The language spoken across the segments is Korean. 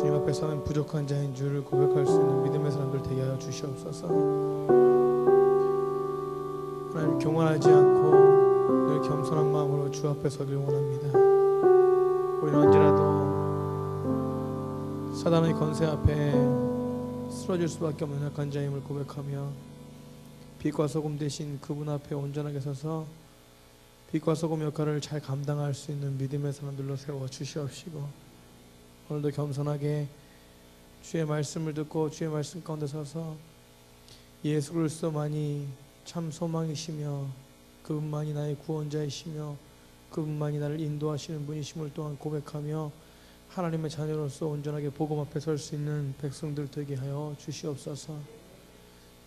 주님 앞에 서면 부족한 자인 줄을 고백할 수 있는 믿음의 사람들 되게 하여 주시옵소서. 하나님, 교만하지 않고 늘 겸손한 마음으로 주 앞에 서길 원합니다. 우리는 언제라도 사단의 권세 앞에 쓰러질 수밖에 없는 약한 자임을 고백하며 빛과 소금 대신 그분 앞에 온전하게 서서 빛과 소금 역할을 잘 감당할 수 있는 믿음의 사람들로 세워 주시옵시고, 오늘도 겸손하게 주의 말씀을 듣고 주의 말씀 가운데 서서 예수 그리스도만이 참 소망이시며 그분만이 나의 구원자이시며 그분만이 나를 인도하시는 분이심을 또한 고백하며 하나님의 자녀로서 온전하게 복음 앞에 설 수 있는 백성들 되게 하여 주시옵소서.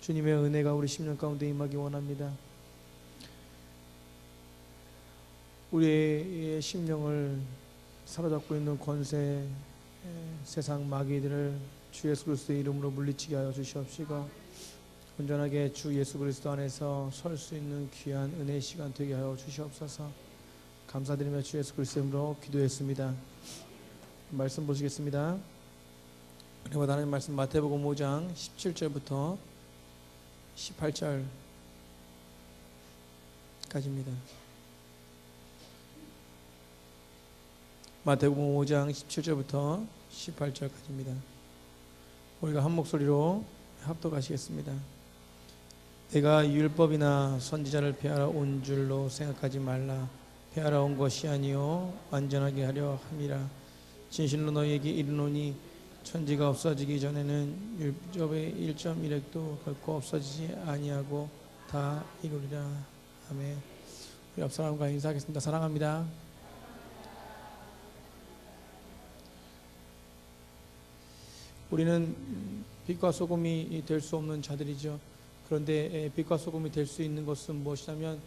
주님의 은혜가 우리 심령 가운데 임하기 원합니다. 우리의 심령을 사로잡고 있는 권세, 세상 마귀들을 주 예수 그리스도의 이름으로 물리치게 하여 주시옵시고, 온전하게 주 예수 그리스도 안에서 설 수 있는 귀한 은혜의 시간 되게 하여 주시옵소서. 감사드리며 주 예수 그리스도 이름으로 기도했습니다. 말씀 보시겠습니다. 은혜와 하나님 말씀 마태복음 5장 17절부터 18절까지입니다. 마태복음 5장 17절부터 18절까지입니다. 우리가 한 목소리로 합독하시겠습니다. 내가 율법이나 선지자를 폐하러 온 줄로 생각하지 말라. 폐하러 온 것이 아니요 완전하게 하려 함이라. 진실로 너희에게 이르노니 천지가 없어지기 전에는 율법의 1.1획도 결코 없어지지 아니하고 다 이루리라. 아멘. 우리 옆 사람과 인사하겠습니다. 사랑합니다. 우리는 빛과 소금이 될 수 없는 자들이죠. 그런데 빛과 소금이 될 수 있는 것은 무엇이냐면,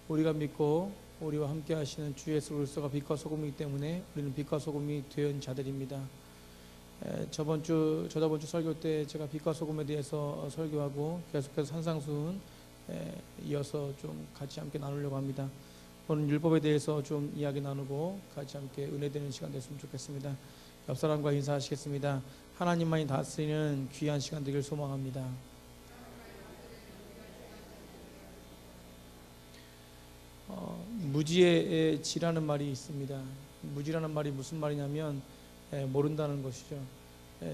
우리가 믿고 우리와 함께 하시는 주 예수 그리스도가 빛과 소금이기 때문에 우리는 빛과 소금이 된 자들입니다. 저번 주 설교 때 제가 빛과 소금에 대해서 설교하고 계속해서 산상수훈 이어서 좀 같이 함께 나누려고 합니다. 오늘 율법에 대해서 좀 이야기 나누고 같이 함께 은혜되는 시간 됐으면 좋겠습니다. 옆 사람과 인사하시겠습니다. 하나님만이 다스리는 귀한 시간 되길 소망합니다. 무지의 지라는 말이 있습니다. 무지라는 말이 무슨 말이냐면 모른다는 것이죠.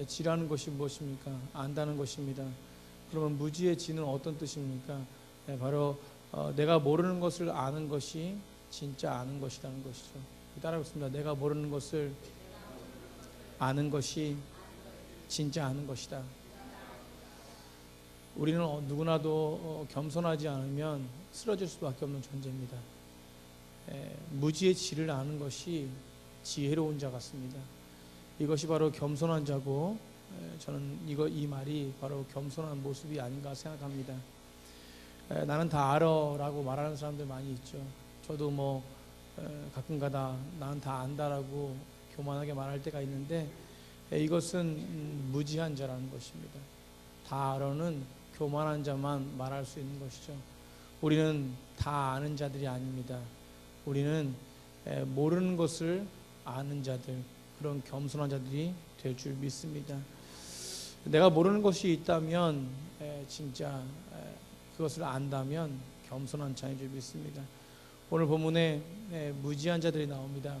지라는 것이 무엇입니까? 안다는 것입니다. 그러면 무지의 지는 어떤 뜻입니까? 바로 내가 모르는 것을 아는 것이 진짜 아는 것이라는 것이죠. 따라하겠습니다. 내가 모르는 것을 아는 것이 진짜 아는 것이다. 우리는 누구나도 겸손하지 않으면 쓰러질 수밖에 없는 존재입니다. 무지의 지를 아는 것이 지혜로운 자 같습니다. 이것이 바로 겸손한 자고, 저는 이 말이 바로 겸손한 모습이 아닌가 생각합니다. 나는 다 알아 라고 말하는 사람들 많이 있죠. 저도 가끔가다 나는 다 안다라고 교만하게 말할 때가 있는데, 이것은 무지한 자라는 것입니다. 다 알아는 교만한 자만 말할 수 있는 것이죠. 우리는 다 아는 자들이 아닙니다. 우리는 모르는 것을 아는 자들, 그런 겸손한 자들이 될 줄 믿습니다. 내가 모르는 것이 있다면 진짜 그것을 안다면 겸손한 자인 줄 믿습니다. 오늘 본문에 무지한 자들이 나옵니다.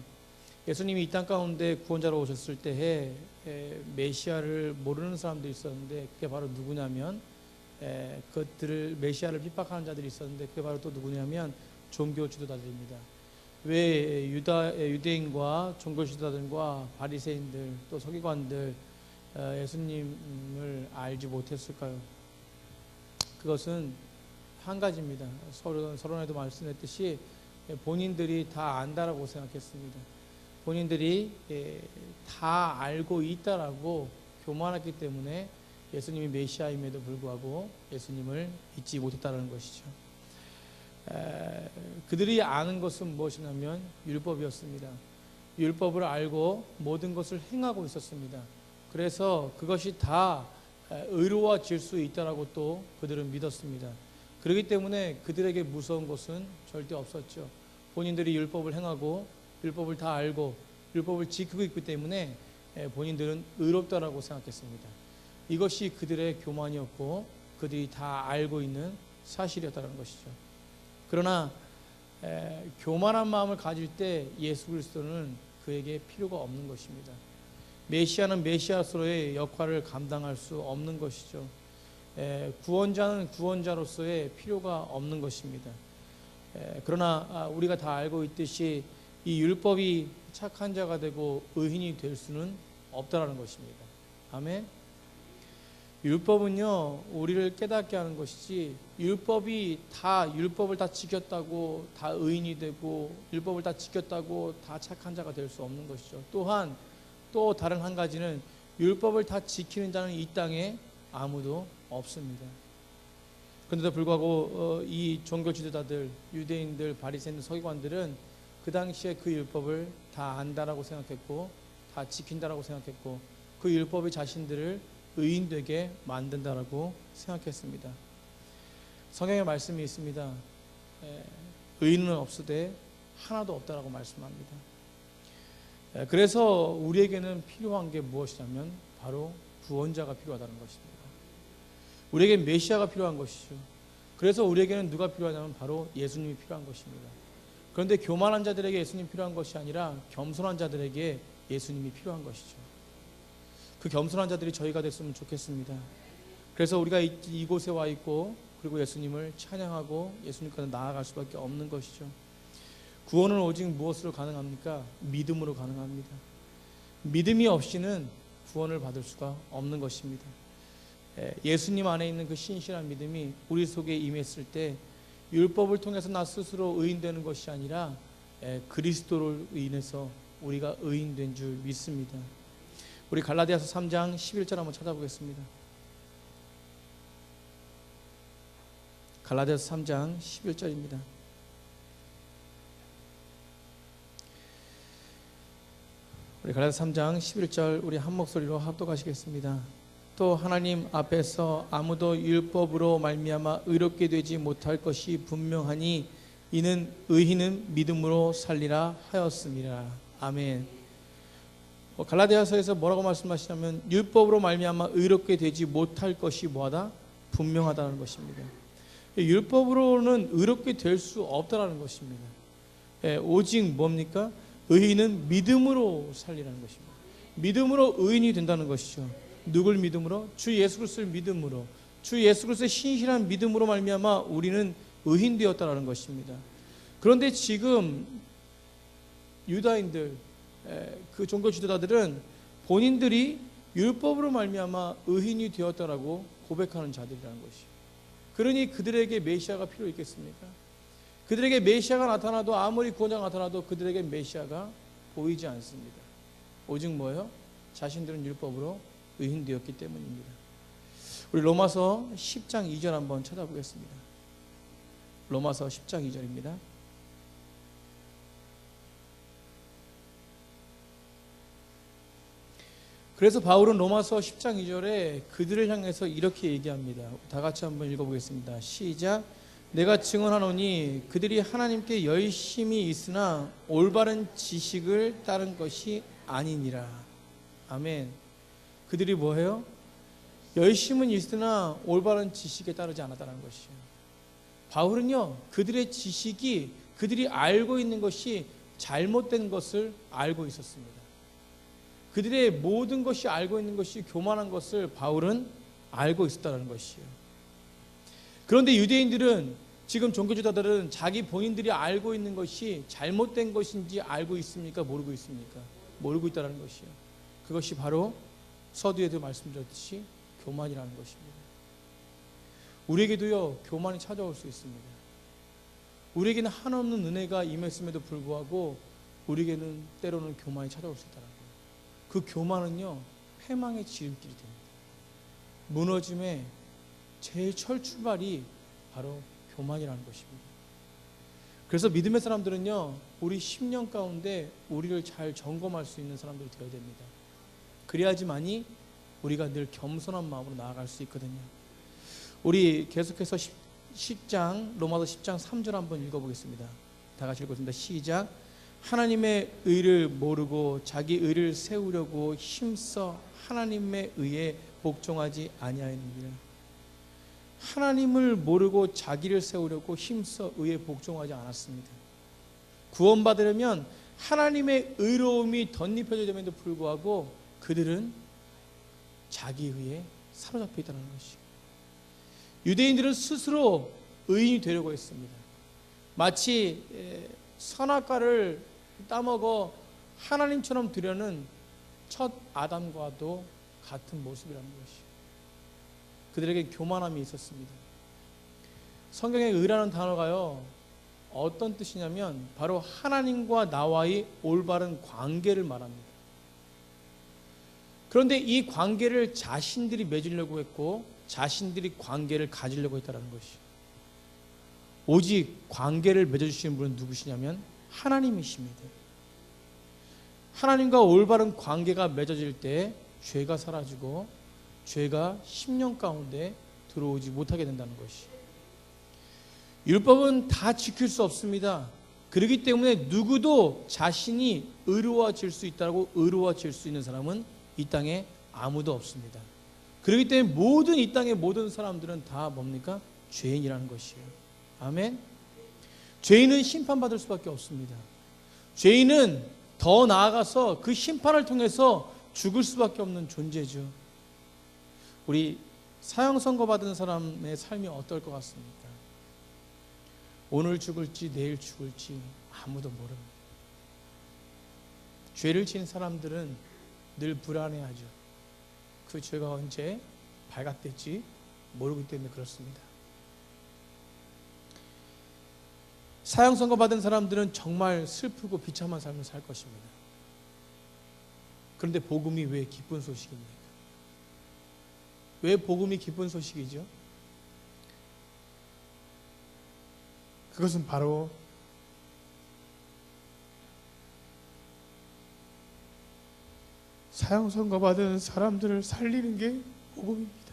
예수님이 이 땅 가운데 구원자로 오셨을 때에 메시아를 모르는 사람들이 있었는데, 그게 바로 누구냐면 그것들을 메시아를 핍박하는 자들이 있었는데, 그게 바로 또 누구냐면 종교 지도자들입니다. 왜 유대인과 종교 지도자들과 바리새인들 또 서기관들 예수님을 알지 못했을까요? 그것은 한 가지입니다. 서론에도 말씀했듯이 본인들이 다 안다라고 생각했습니다. 본인들이 다 알고 있다라고 교만했기 때문에 예수님이 메시아임에도 불구하고 예수님을 믿지 못했다는 것이죠. 그들이 아는 것은 무엇이냐면 율법이었습니다. 율법을 알고 모든 것을 행하고 있었습니다. 그래서 그것이 다 의로워질 수 있다라고 또 그들은 믿었습니다. 그렇기 때문에 그들에게 무서운 것은 절대 없었죠. 본인들이 율법을 행하고 율법을 다 알고 율법을 지키고 있기 때문에 본인들은 의롭다라고 생각했습니다. 이것이 그들의 교만이었고 그들이 다 알고 있는 사실이었다는 것이죠. 그러나 교만한 마음을 가질 때 예수 그리스도는 그에게 필요가 없는 것입니다. 메시아는 메시아로서의 역할을 감당할 수 없는 것이죠. 구원자는 구원자로서의 필요가 없는 것입니다. 그러나 우리가 다 알고 있듯이 이 율법이 착한 자가 되고 의인이 될 수는 없다라는 것입니다. 아멘. 율법은요 우리를 깨닫게 하는 것이지, 율법을 다 지켰다고 다 의인이 되고 율법을 다 지켰다고 다 착한 자가 될 수 없는 것이죠. 또한 또 다른 한 가지는 율법을 다 지키는 자는 이 땅에 아무도 없습니다. 그런데도 불구하고 이 종교 지도자들, 유대인들, 바리새인들, 서기관들은 그 당시에 그 율법을 다 안다라고 생각했고 다 지킨다라고 생각했고 그 율법이 자신들을 의인되게 만든다라고 생각했습니다. 성경에 말씀이 있습니다. 의인은 없으되 하나도 없다라고 말씀합니다. 그래서 우리에게는 필요한 게 무엇이냐면 바로 구원자가 필요하다는 것입니다. 우리에게 메시아가 필요한 것이죠. 그래서 우리에게는 누가 필요하냐면 바로 예수님이 필요한 것입니다. 그런데 교만한 자들에게 예수님이 필요한 것이 아니라 겸손한 자들에게 예수님이 필요한 것이죠. 그 겸손한 자들이 저희가 됐으면 좋겠습니다. 그래서 우리가 이곳에 와 있고 그리고 예수님을 찬양하고 예수님께로 나아갈 수밖에 없는 것이죠. 구원은 오직 무엇으로 가능합니까? 믿음으로 가능합니다. 믿음이 없이는 구원을 받을 수가 없는 것입니다. 예수님 안에 있는 그 신실한 믿음이 우리 속에 임했을 때 율법을 통해서 나 스스로 의인되는 것이 아니라 그리스도를 인해서 우리가 의인된 줄 믿습니다. 우리 갈라디아서 3장 11절 한번 찾아보겠습니다. 갈라디아서 3장 11절입니다. 우리 갈라디아서 3장 11절 우리 한 목소리로 합독하시겠습니다. 또 하나님 앞에서 아무도 율법으로 말미암아 의롭게 되지 못할 것이 분명하니 이는 의인은 믿음으로 살리라 하였습니다. 아멘. 갈라디아서에서 뭐라고 말씀하시냐면 율법으로 말미암아 의롭게 되지 못할 것이 뭐하다? 분명하다는 것입니다. 율법으로는 의롭게 될 수 없다는 것입니다. 오직 뭡니까? 의인은 믿음으로 살리라는 것입니다. 믿음으로 의인이 된다는 것이죠. 누굴 믿음으로? 주 예수 그리스도를 믿음으로, 주 예수 그리스도의 신실한 믿음으로 말미암아 우리는 의인 되었다는 것입니다. 그런데 지금 유다인들, 그 종교 지도자들은 본인들이 율법으로 말미암아 의인이 되었다라고 고백하는 자들이라는 것이죠. 그러니 그들에게 메시아가 필요 있겠습니까? 그들에게 메시아가 나타나도 아무리 구원자가 나타나도 그들에게 메시아가 보이지 않습니다. 오직 뭐예요? 자신들은 율법으로 의인 되었기 때문입니다. 우리 로마서 10장 2절 한번 찾아보겠습니다. 로마서 10장 2절입니다. 그래서 바울은 로마서 10장 2절에 그들을 향해서 이렇게 얘기합니다. 다 같이 한번 읽어보겠습니다. 시작. 내가 증언하노니 그들이 하나님께 열심히 있으나 올바른 지식을 따른 것이 아니니라. 아멘. 그들이 뭐해요? 열심은 있으나 올바른 지식에 따르지 않았다는 것이에요. 바울은요, 그들의 지식이, 그들이 알고 있는 것이 잘못된 것을 알고 있었습니다. 그들의 모든 것이 알고 있는 것이 교만한 것을 바울은 알고 있었다는 것이에요. 그런데 유대인들은, 지금 종교지도자들은 자기 본인들이 알고 있는 것이 잘못된 것인지 알고 있습니까? 모르고 있습니까? 모르고 있다는 것이에요. 그것이 바로 서두에도 말씀드렸듯이 교만이라는 것입니다. 우리에게도요, 교만이 찾아올 수 있습니다. 우리에게는 한없는 은혜가 임했음에도 불구하고 우리에게는 때로는 교만이 찾아올 수 있다는 거예요. 그 교만은요, 패망의 지름길이 됩니다. 무너짐의 제일 철출발이 바로 교만이라는 것입니다. 그래서 믿음의 사람들은요, 우리 10년 가운데 우리를 잘 점검할 수 있는 사람들이 되어야 됩니다. 그래야지만이 우리가 늘 겸손한 마음으로 나아갈 수 있거든요. 우리 계속해서 로마서 10장 3절 한번 읽어보겠습니다. 다 같이 읽겠습니다. 시작. 하나님의 의를 모르고 자기 의를 세우려고 힘써 하나님의 의에 복종하지 아니하였느니라. 하나님을 모르고 자기를 세우려고 힘써 의에 복종하지 않았습니다. 구원받으려면 하나님의 의로움이 덧입혀져 됨에도 불구하고 그들은 자기 의에 사로잡혀 있다는 것이죠. 유대인들은 스스로 의인이 되려고 했습니다. 마치 선악과를 따먹어 하나님처럼 되려는 첫 아담과도 같은 모습이라는 것이죠. 그들에게 교만함이 있었습니다. 성경에 의라는 단어가요, 어떤 뜻이냐면 바로 하나님과 나와의 올바른 관계를 말합니다. 그런데 이 관계를 자신들이 맺으려고 했고 자신들이 관계를 가지려고 했다는 것이죠. 오직 관계를 맺어주시는 분은 누구시냐면 하나님이십니다. 하나님과 올바른 관계가 맺어질 때 죄가 사라지고 죄가 심령 가운데 들어오지 못하게 된다는 것이. 율법은 다 지킬 수 없습니다. 그렇기 때문에 누구도 자신이 의로워질 수 있다고 의로워질 수 있는 사람은 이 땅에 아무도 없습니다. 그렇기 때문에 모든 이 땅의 모든 사람들은 다 뭡니까? 죄인이라는 것이에요. 아멘. 죄인은 심판받을 수밖에 없습니다. 죄인은 더 나아가서 그 심판을 통해서 죽을 수밖에 없는 존재죠. 우리 사형 선고 받은 사람의 삶이 어떨 것 같습니까? 오늘 죽을지 내일 죽을지 아무도 모릅니다. 죄를 지은 사람들은 늘 불안해하죠. 그 죄가 언제 발각될지 모르기 때문에 그렇습니다. 사형 선고 받은 사람들은 정말 슬프고 비참한 삶을 살 것입니다. 그런데 복음이 왜 기쁜 소식입니까? 왜 복음이 기쁜 소식이죠? 그것은 바로 사형 선고받은 사람들을 살리는 게 복음입니다.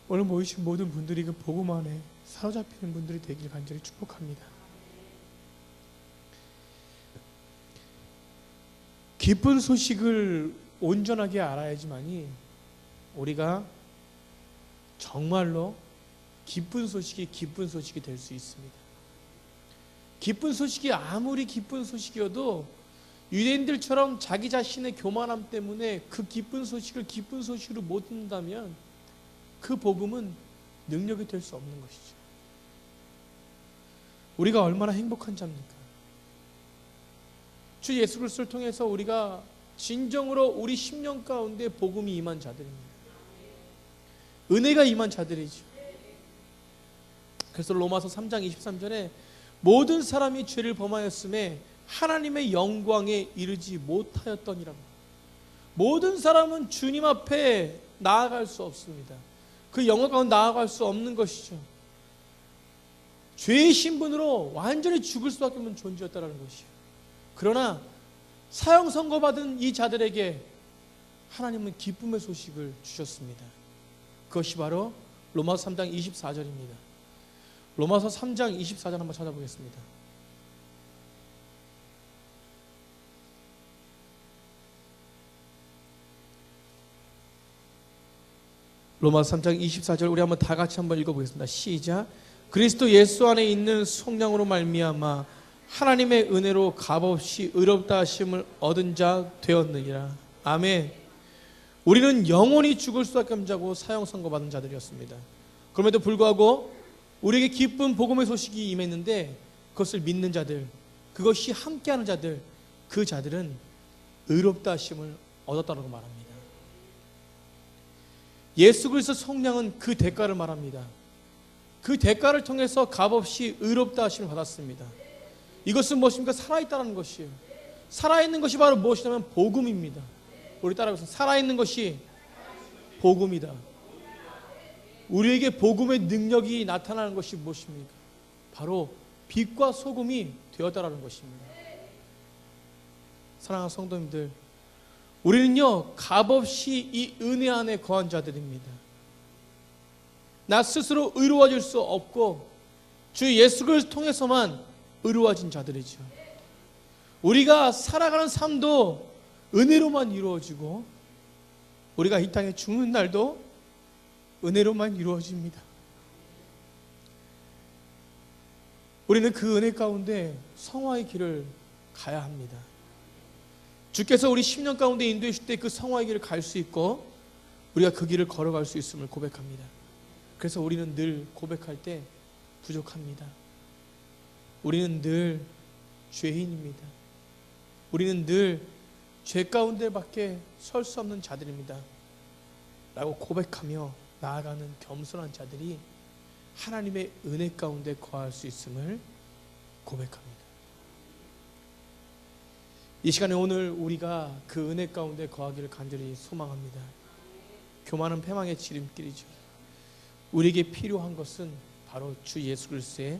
오늘 모이신 모든 분들이 그 복음 안에 사로잡히는 분들이 되길 간절히 축복합니다. 기쁜 소식을 온전하게 알아야지만이 우리가 정말로 기쁜 소식이 될 수 있습니다. 기쁜 소식이 아무리 기쁜 소식이어도 유대인들처럼 자기 자신의 교만함 때문에 그 기쁜 소식을 기쁜 소식으로 못 듣는다면 그 복음은 능력이 될 수 없는 것이죠. 우리가 얼마나 행복한 자입니까? 주 예수 그리스도를 통해서 우리가 진정으로 우리 심령 가운데 복음이 임한 자들입니다. 은혜가 임한 자들이죠. 그래서 로마서 3장 23절에 모든 사람이 죄를 범하였음에 하나님의 영광에 이르지 못하였더니라. 모든 사람은 주님 앞에 나아갈 수 없습니다. 그 영광 가운데 나아갈 수 없는 것이죠. 죄의 신분으로 완전히 죽을 수밖에 없는 존재였다는 것이에요. 그러나 사형 선고받은 이 자들에게 하나님은 기쁨의 소식을 주셨습니다. 그것이 바로 로마서 3장 24절입니다. 로마서 3장 24절 한번 찾아보겠습니다. 로마서 3장 24절 우리 한번 다 같이 한번 읽어보겠습니다. 시작. 그리스도 예수 안에 있는 속량으로 말미암아 하나님의 은혜로 값없이 의롭다 하심을 얻은 자 되었느니라. 아멘. 우리는 영원히 죽을 수밖에 없는 자고 사형 선고받은 자들이었습니다. 그럼에도 불구하고 우리에게 기쁜 복음의 소식이 임했는데 그것을 믿는 자들, 그것이 함께하는 자들, 그 자들은 의롭다 하심을 얻었다고 말합니다. 예수 그리스도 속량은 그 대가를 말합니다. 그 대가를 통해서 값없이 의롭다 하심을 받았습니다. 이것은 무엇입니까? 살아있다는 것이에요. 살아있는 것이 바로 무엇이냐면 복음입니다. 우리 따라해서 살아있는 것이 복음이다. 우리에게 복음의 능력이 나타나는 것이 무엇입니까? 바로 빛과 소금이 되었다라는 것입니다. 사랑하는 성도님들, 우리는요 값없이 이 은혜 안에 거한 자들입니다. 나 스스로 의로워질 수 없고 주 예수 그리스도를 통해서만 의로워진 자들이죠. 우리가 살아가는 삶도 은혜로만 이루어지고 우리가 이 땅에 죽는 날도 은혜로만 이루어집니다. 우리는 그 은혜 가운데 성화의 길을 가야 합니다. 주께서 우리 10년 가운데 인도해 주실 때 그 성화의 길을 갈 수 있고 우리가 그 길을 걸어갈 수 있음을 고백합니다. 그래서 우리는 늘 고백할 때 부족합니다. 우리는 늘 죄인입니다. 우리는 늘 죄 가운데밖에 설 수 없는 자들입니다. 라고 고백하며 나아가는 겸손한 자들이 하나님의 은혜 가운데 거할 수 있음을 고백합니다. 이 시간에 오늘 우리가 그 은혜 가운데 거하기를 간절히 소망합니다. 교만은 패망의 지름길이죠. 우리에게 필요한 것은 바로 주 예수 그리스도의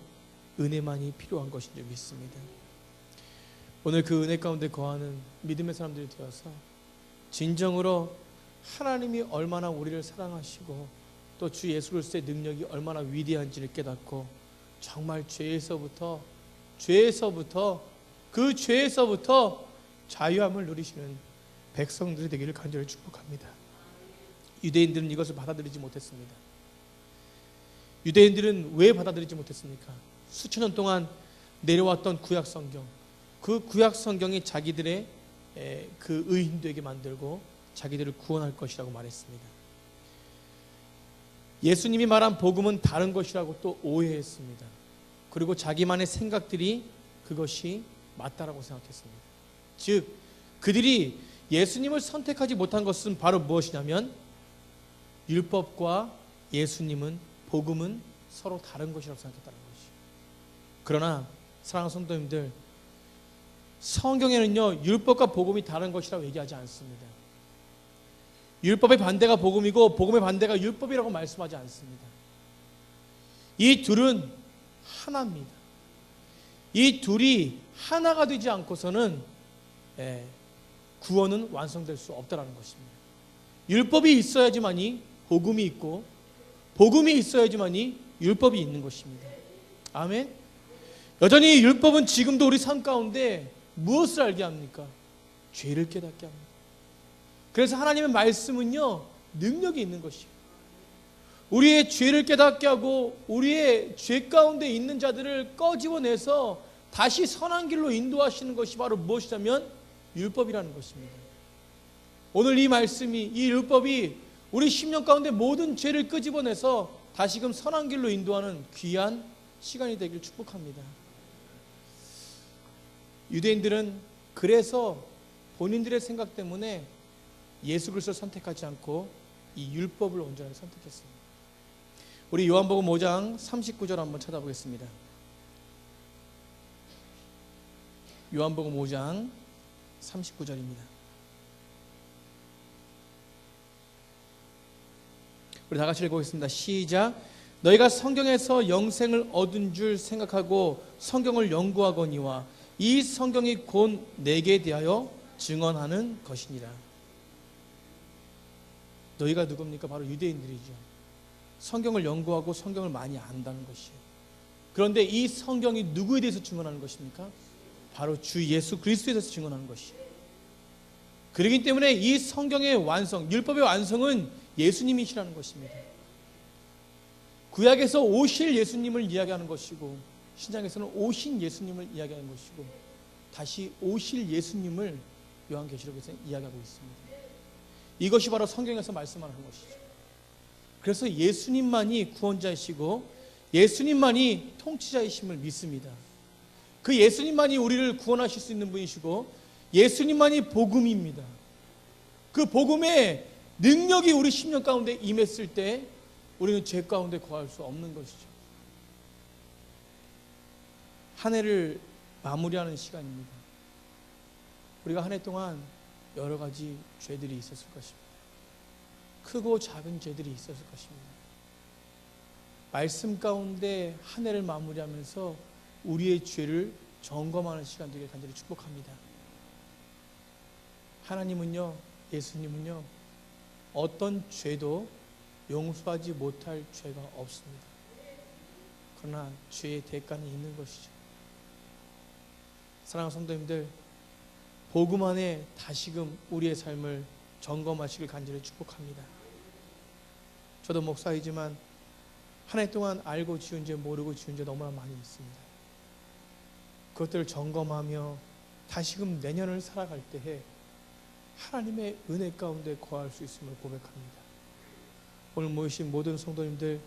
은혜만이 필요한 것인 줄 믿습니다. 오늘 그 은혜 가운데 거하는 믿음의 사람들이 되어서 진정으로 하나님이 얼마나 우리를 사랑하시고 또 주 예수 그리스도의 능력이 얼마나 위대한지를 깨닫고 정말 죄에서부터 그 죄에서부터 자유함을 누리시는 백성들이 되기를 간절히 축복합니다. 유대인들은 이것을 받아들이지 못했습니다. 유대인들은 왜 받아들이지 못했습니까? 수천 년 동안 내려왔던 구약 성경, 그 구약 성경이 자기들의 그 의인 되게 만들고 자기들을 구원할 것이라고 말했습니다. 예수님이 말한 복음은 다른 것이라고 또 오해했습니다. 그리고 자기만의 생각들이 그것이 맞다라고 생각했습니다. 즉 그들이 예수님을 선택하지 못한 것은 바로 무엇이냐면 율법과 예수님은 복음은 서로 다른 것이라고 생각했다는 것이죠. 그러나 사랑하는 성도님들, 성경에는요 율법과 복음이 다른 것이라고 얘기하지 않습니다. 율법의 반대가 복음이고 복음의 반대가 율법이라고 말씀하지 않습니다. 이 둘은 하나입니다. 이 둘이 하나가 되지 않고서는 구원은 완성될 수 없다는 것입니다. 율법이 있어야지만이 복음이 있고 복음이 있어야지만이 율법이 있는 것입니다. 아멘. 여전히 율법은 지금도 우리 삶 가운데 무엇을 알게 합니까? 죄를 깨닫게 합니다. 그래서 하나님의 말씀은요 능력이 있는 것이에요. 우리의 죄를 깨닫게 하고 우리의 죄 가운데 있는 자들을 꺼집어내서 다시 선한 길로 인도하시는 것이 바로 무엇이냐면 율법이라는 것입니다. 오늘 이 말씀이, 이 율법이 우리 10년 가운데 모든 죄를 끄집어내서 다시금 선한 길로 인도하는 귀한 시간이 되길 축복합니다. 유대인들은 그래서 본인들의 생각 때문에 예수 그리스도를 선택하지 않고 이 율법을 온전히 선택했습니다. 우리 요한복음 5장 39절 한번 찾아보겠습니다. 요한복음 5장 39절입니다. 우리 다 같이 읽어보겠습니다. 시작. 너희가 성경에서 영생을 얻은 줄 생각하고 성경을 연구하거니와 이 성경이 곧 내게 대하여 증언하는 것이니라. 너희가 누굽니까? 바로 유대인들이죠. 성경을 연구하고 성경을 많이 안다는 것이에요. 그런데 이 성경이 누구에 대해서 증언하는 것입니까? 바로 주 예수 그리스도에 대해서 증언하는 것이에요. 그렇기 때문에 이 성경의 완성, 율법의 완성은 예수님이시라는 것입니다. 구약에서 오실 예수님을 이야기하는 것이고 신약에서는 오신 예수님을 이야기하는 것이고 다시 오실 예수님을 요한계시록에서 이야기하고 있습니다. 이것이 바로 성경에서 말씀하는 것이죠. 그래서 예수님만이 구원자이시고 예수님만이 통치자이심을 믿습니다. 그 예수님만이 우리를 구원하실 수 있는 분이시고 예수님만이 복음입니다. 그 복음의 능력이 우리 10년 가운데 임했을 때 우리는 죄 가운데 거할 수 없는 것이죠. 한 해를 마무리하는 시간입니다. 우리가 한 해 동안 여러 가지 죄들이 있었을 것입니다. 크고 작은 죄들이 있었을 것입니다. 말씀 가운데 한 해를 마무리하면서 우리의 죄를 점검하는 시간 되길 간절히 축복합니다. 하나님은요, 예수님은요, 어떤 죄도 용서하지 못할 죄가 없습니다. 그러나 죄의 대가는 있는 것이죠. 사랑하는 성도님들, 복음 안에 다시금 우리의 삶을 점검하시길 간절히 축복합니다. 저도 목사이지만 한 해 동안 알고 지은 죄, 모르고 지은 죄 너무나 많이 있습니다. 그것들을 점검하며 다시금 내년을 살아갈 때에 하나님의 은혜 가운데 거할 수 있음을 고백합니다. 오늘 모이신 모든 성도님들,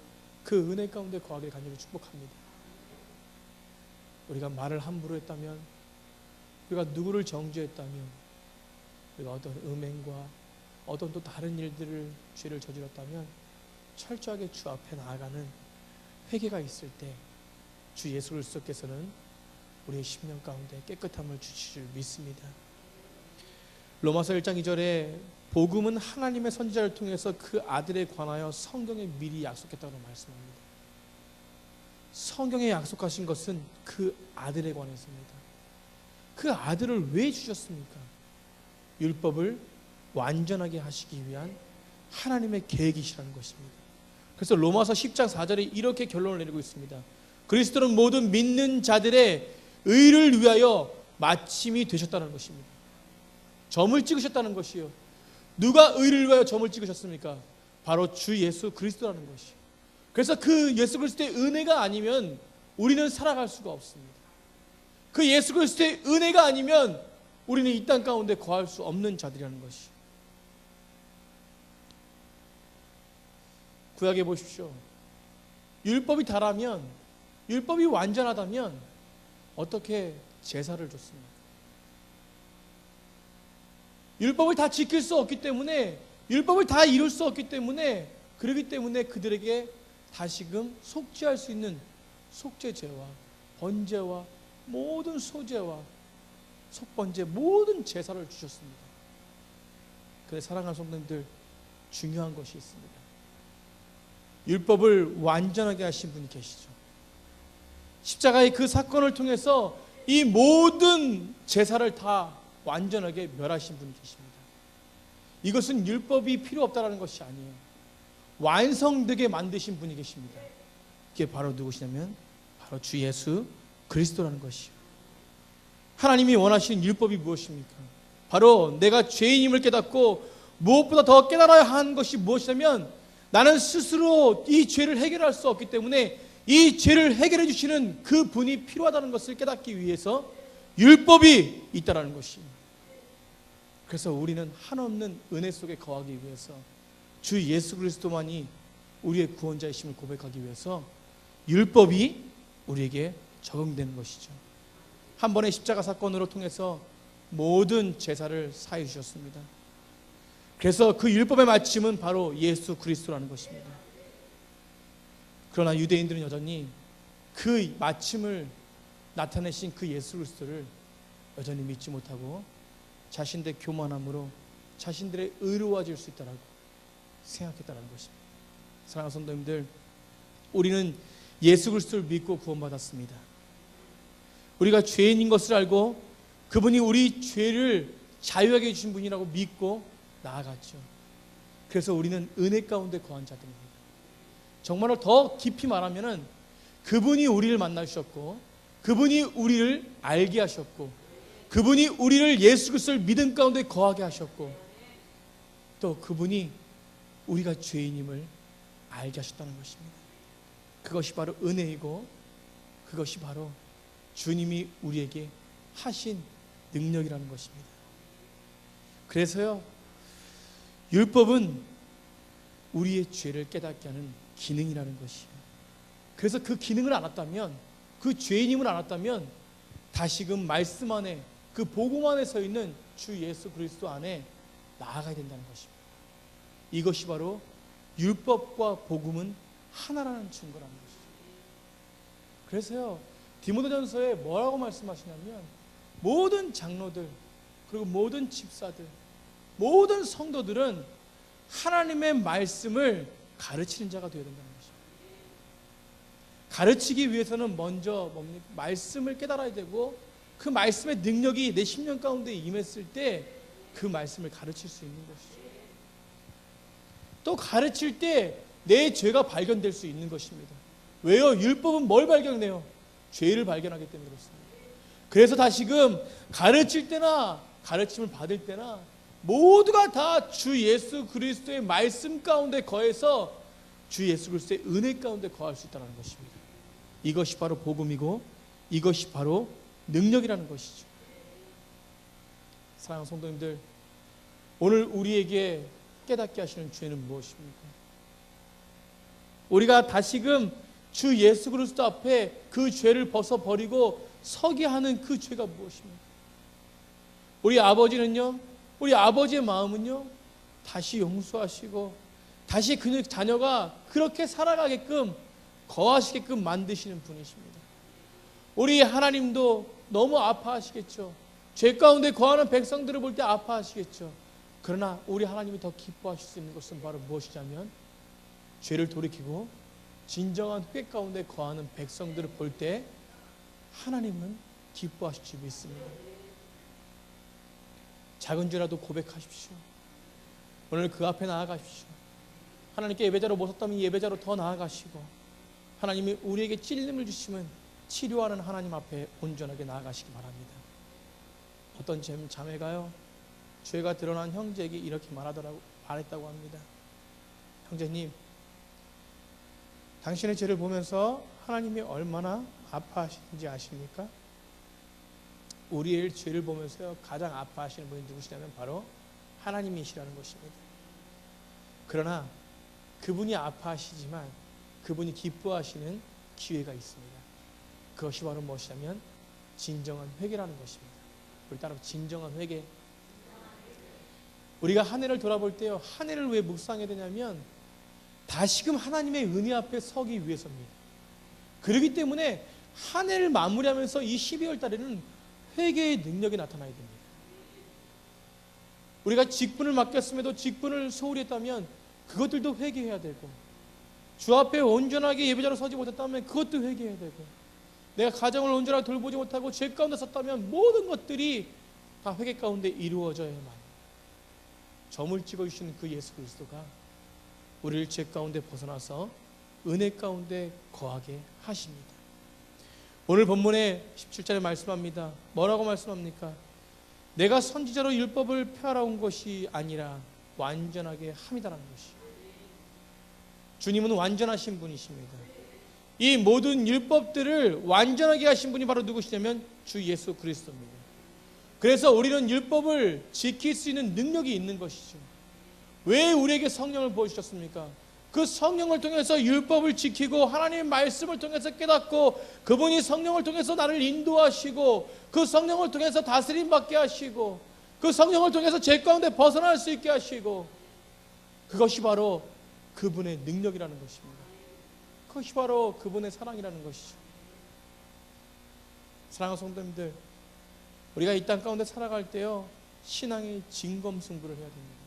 그 은혜 가운데 거하길 간절히 축복합니다. 우리가 말을 함부로 했다면, 우리가 누구를 정죄했다면, 우리가 어떤 음행과 어떤 또 다른 일들을, 죄를 저질렀다면 철저하게 주 앞에 나아가는 회개가 있을 때 주 예수 그리스도께서는 우리의 심령 가운데 깨끗함을 주실 줄 믿습니다. 로마서 1장 2절에 복음은 하나님의 선지자를 통해서 그 아들에 관하여 성경에 미리 약속했다고 말씀합니다. 성경에 약속하신 것은 그 아들에 관해서입니다. 그 아들을 왜 주셨습니까? 율법을 완전하게 하시기 위한 하나님의 계획이시라는 것입니다. 그래서 로마서 10장 4절에 이렇게 결론을 내리고 있습니다. 그리스도는 모든 믿는 자들의 의를 위하여 마침이 되셨다는 것입니다. 점을 찍으셨다는 것이요. 누가 의를 위하여 점을 찍으셨습니까? 바로 주 예수 그리스도라는 것이요. 그래서 그 예수 그리스도의 은혜가 아니면 우리는 살아갈 수가 없습니다. 그 예수 그리스도의 은혜가 아니면 우리는 이 땅 가운데 거할 수 없는 자들이라는 것이요. 구약에 보십시오. 율법이 다라면, 율법이 완전하다면 어떻게 제사를 줬습니까? 율법을 다 지킬 수 없기 때문에, 율법을 다 이룰 수 없기 때문에, 그렇기 때문에 그들에게 다시금 속죄할 수 있는 속죄제와 번제와 모든 소제와 속번제 모든 제사를 주셨습니다. 그래 사랑하는 성도님들, 중요한 것이 있습니다. 율법을 완전하게 하신 분이 계시죠. 십자가의 그 사건을 통해서 이 모든 제사를 다 완전하게 멸하신 분이 계십니다. 이것은 율법이 필요 없다는 것이 아니에요. 완성되게 만드신 분이 계십니다. 그게 바로 누구시냐면 바로 주 예수 그리스도라는 것이요. 하나님이 원하시는 율법이 무엇입니까? 바로 내가 죄인임을 깨닫고 무엇보다 더 깨달아야 하는 것이 무엇이냐면, 나는 스스로 이 죄를 해결할 수 없기 때문에 이 죄를 해결해 주시는 그 분이 필요하다는 것을 깨닫기 위해서 율법이 있다는 것입니다. 그래서 우리는 한없는 은혜 속에 거하기 위해서 주 예수 그리스도만이 우리의 구원자이심을 고백하기 위해서 율법이 우리에게 적용되는 것이죠. 한 번의 십자가 사건으로 통해서 모든 제사를 사해 주셨습니다. 그래서 그 율법의 마침은 바로 예수 그리스도라는 것입니다. 그러나 유대인들은 여전히 그 마침을 나타내신 그 예수 그리스도를 여전히 믿지 못하고 자신들의 교만함으로 자신들의 의로워질 수 있다라고 생각했다는 것입니다. 사랑하는 성도님들, 우리는 예수 그리스도를 믿고 구원받았습니다. 우리가 죄인인 것을 알고 그분이 우리 죄를 자유하게 해주신 분이라고 믿고 나아갔죠. 그래서 우리는 은혜 가운데 거한 자들입니다. 정말로 더 깊이 말하면은 그분이 우리를 만나주셨고, 그분이 우리를 알게 하셨고, 그분이 우리를 예수 그리스도를 믿음 가운데 거하게 하셨고, 또 그분이 우리가 죄인임을 알게 하셨다는 것입니다. 그것이 바로 은혜이고, 그것이 바로 주님이 우리에게 하신 능력이라는 것입니다. 그래서요, 율법은 우리의 죄를 깨닫게 하는 기능이라는 것이에요. 그래서 그 기능을 알았다면, 그 죄인임을 알았다면 다시금 말씀 안에, 그 복음 안에 서 있는 주 예수 그리스도 안에 나아가야 된다는 것입니다. 이것이 바로 율법과 복음은 하나라는 증거라는 것이죠. 그래서요, 디모데전서에 뭐라고 말씀하시냐면, 모든 장로들, 그리고 모든 집사들, 모든 성도들은 하나님의 말씀을 가르치는 자가 되어야 된다는 것입니다. 가르치기 위해서는 먼저 말씀을 깨달아야 되고, 그 말씀의 능력이 내 심령 가운데 임했을 때 그 말씀을 가르칠 수 있는 것이죠. 또 가르칠 때 내 죄가 발견될 수 있는 것입니다. 왜요? 율법은 뭘 발견해요? 죄를 발견하기 때문에 그렇습니다. 그래서 다시금 가르칠 때나 가르침을 받을 때나 모두가 다 주 예수 그리스도의 말씀 가운데 거해서 주 예수 그리스도의 은혜 가운데 거할 수 있다는 것입니다. 이것이 바로 복음이고 이것이 바로 능력이라는 것이죠. 사랑하는 성도님들, 오늘 우리에게 깨닫게 하시는 죄는 무엇입니까? 우리가 다시금 주 예수 그리스도 앞에 그 죄를 벗어버리고 서게 하는 그 죄가 무엇입니까? 우리 아버지는요, 우리 아버지의 마음은요, 다시 용서하시고 다시 그 자녀가 그렇게 살아가게끔 거하시게끔 만드시는 분이십니다. 우리 하나님도 너무 아파하시겠죠. 죄 가운데 거하는 백성들을 볼 때 아파하시겠죠. 그러나 우리 하나님이 더 기뻐하실 수 있는 것은 바로 무엇이냐면 죄를 돌이키고 진정한 회개 가운데 거하는 백성들을 볼 때 하나님은 기뻐하실 줄 믿습니다. 작은 죄라도 고백하십시오. 오늘 그 앞에 나아가십시오. 하나님께 예배자로 모셨다면 예배자로 더 나아가시고 하나님이 우리에게 찔림을 주시면 치료하는 하나님 앞에 온전하게 나아가시기 바랍니다. 어떤 자매가요, 죄가 드러난 형제에게 이렇게 말했다고 합니다. 형제님, 당신의 죄를 보면서 하나님이 얼마나 아파하시는지 아십니까? 우리의 죄를 보면서요, 가장 아파하시는 분이 누구시냐면 바로 하나님이시라는 것입니다. 그러나 그분이 아파하시지만 그분이 기뻐하시는 기회가 있습니다. 그것이 바로 무엇이냐면 진정한 회개라는 것입니다. 우리 따라 진정한 회개. 우리가 한 해를 돌아볼 때요, 한 해를 왜 묵상해야 되냐면 다시금 하나님의 은혜 앞에 서기 위해서입니다. 그렇기 때문에 한 해를 마무리하면서 이 12월 달에는 회개의 능력이 나타나야 됩니다. 우리가 직분을 맡겼음에도 직분을 소홀히 했다면 그것들도 회개해야 되고, 주 앞에 온전하게 예배자로 서지 못했다면 그것도 회개해야 되고, 내가 가정을 온전하게 돌보지 못하고 죄 가운데 섰다면 모든 것들이 다 회개 가운데 이루어져야만 점을 찍어주시는 그 예수 그리스도가 우리를 죄 가운데 벗어나서 은혜 가운데 거하게 하십니다. 오늘 본문에 17절에 말씀합니다. 뭐라고 말씀합니까? 내가 선지자로 율법을 펴알아온 것이 아니라 완전하게 함이다라는 것이. 주님은 완전하신 분이십니다. 이 모든 율법들을 완전하게 하신 분이 바로 누구시냐면 주 예수 그리스도입니다. 그래서 우리는 율법을 지킬 수 있는 능력이 있는 것이죠. 왜 우리에게 성령을 보여주셨습니까? 그 성령을 통해서 율법을 지키고 하나님의 말씀을 통해서 깨닫고 그분이 성령을 통해서 나를 인도하시고 그 성령을 통해서 다스림 받게 하시고 그 성령을 통해서 죄 가운데 벗어날 수 있게 하시고, 그것이 바로 그분의 능력이라는 것입니다. 그것이 바로 그분의 사랑이라는 것이죠. 사랑하는 성도님들, 우리가 이 땅 가운데 살아갈 때요, 신앙의 진검승부를 해야 됩니다.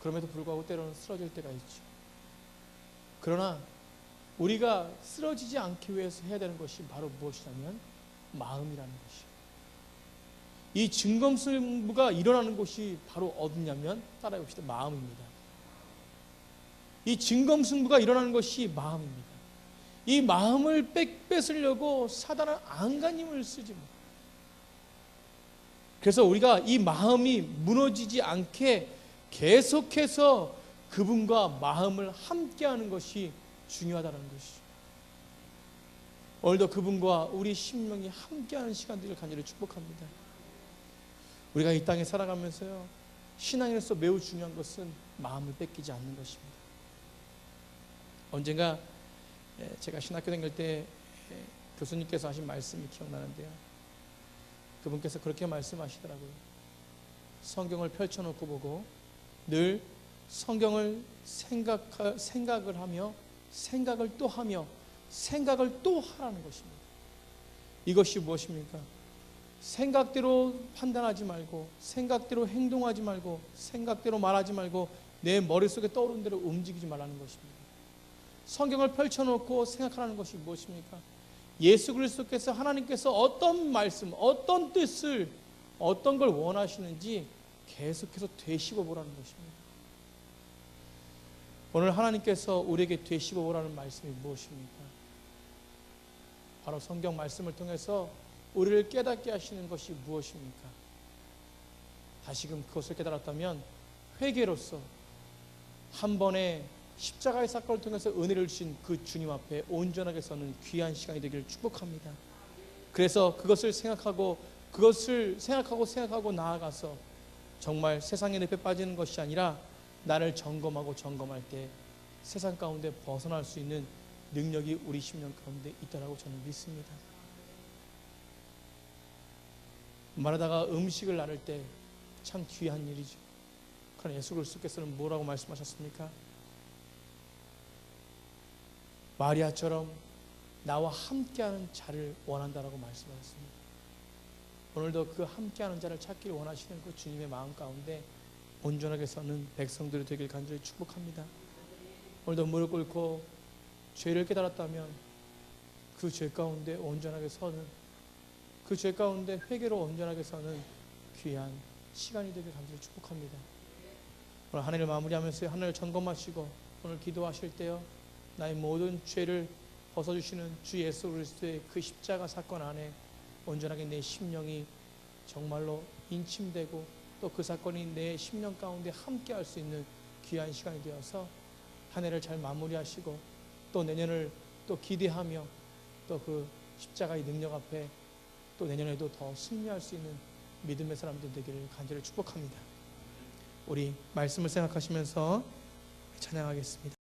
그럼에도 불구하고 때로는 쓰러질 때가 있죠. 그러나 우리가 쓰러지지 않기 위해서 해야 되는 것이 바로 무엇이냐면 마음이라는 것이에요. 이 진검승부가 일어나는 곳이 바로 어디냐면, 따라해 봅시다, 마음입니다. 이 진검승부가 일어나는 것이 마음입니다. 이 마음을 뺏으려고 사단은 안간힘을 쓰지 못합니다. 그래서 우리가 이 마음이 무너지지 않게 계속해서 그분과 마음을 함께하는 것이 중요하다는 것이죠. 오늘도 그분과 우리 심령이 함께하는 시간들을 간절히 축복합니다. 우리가 이 땅에 살아가면서요, 신앙에서 매우 중요한 것은 마음을 뺏기지 않는 것입니다. 언젠가 제가 신학교 다닐 때 교수님께서 하신 말씀이 기억나는데요, 그분께서 그렇게 말씀하시더라고요. 성경을 펼쳐놓고 보고 늘 성경을 생각을 하며 생각을 또 하며 생각을 또 하라는 것입니다. 이것이 무엇입니까? 생각대로 판단하지 말고 생각대로 행동하지 말고 생각대로 말하지 말고 내 머릿속에 떠오르는 대로 움직이지 말라는 것입니다. 성경을 펼쳐놓고 생각하라는 것이 무엇입니까? 예수 그리스도께서, 하나님께서 어떤 말씀, 어떤 뜻을, 어떤 걸 원하시는지 계속해서 되씹어 보라는 것입니다. 오늘 하나님께서 우리에게 되시고 오라는 말씀이 무엇입니까? 바로 성경 말씀을 통해서 우리를 깨닫게 하시는 것이 무엇입니까? 다시금 그것을 깨달았다면 회개로서 한 번의 십자가의 사건을 통해서 은혜를 주신 그 주님 앞에 온전하게 서는 귀한 시간이 되기를 축복합니다. 그래서 그것을 생각하고 나아가서 정말 세상의 늪에 빠지는 것이 아니라 나를 점검하고 점검할 때 세상 가운데 벗어날 수 있는 능력이 우리 심령 가운데 있다고 저는 믿습니다. 말하다가 음식을 나눌 때 참 귀한 일이죠. 그러나 예수 그리스도께서는 뭐라고 말씀하셨습니까? 마리아처럼 나와 함께하는 자를 원한다라고 말씀하셨습니다. 오늘도 그 함께하는 자를 찾기를 원하시는 그 주님의 마음 가운데 온전하게 서는 백성들이 되길 간절히 축복합니다. 오늘도 무릎 꿇고 죄를 깨달았다면 그 죄 가운데 온전하게 서는, 그 죄 가운데 회개로 온전하게 서는 귀한 시간이 되길 간절히 축복합니다. 오늘 한 해를 마무리하면서 한 해를 점검하시고 오늘 기도하실 때요, 나의 모든 죄를 벗어주시는 주 예수 그리스도의 그 십자가 사건 안에 온전하게 내 심령이 정말로 인침되고 또 그 사건이 내 심령 가운데 함께 할 수 있는 귀한 시간이 되어서 한 해를 잘 마무리하시고 또 내년을 또 기대하며 또 그 십자가의 능력 앞에 또 내년에도 더 승리할 수 있는 믿음의 사람들 되기를 간절히 축복합니다. 우리 말씀을 생각하시면서 찬양하겠습니다.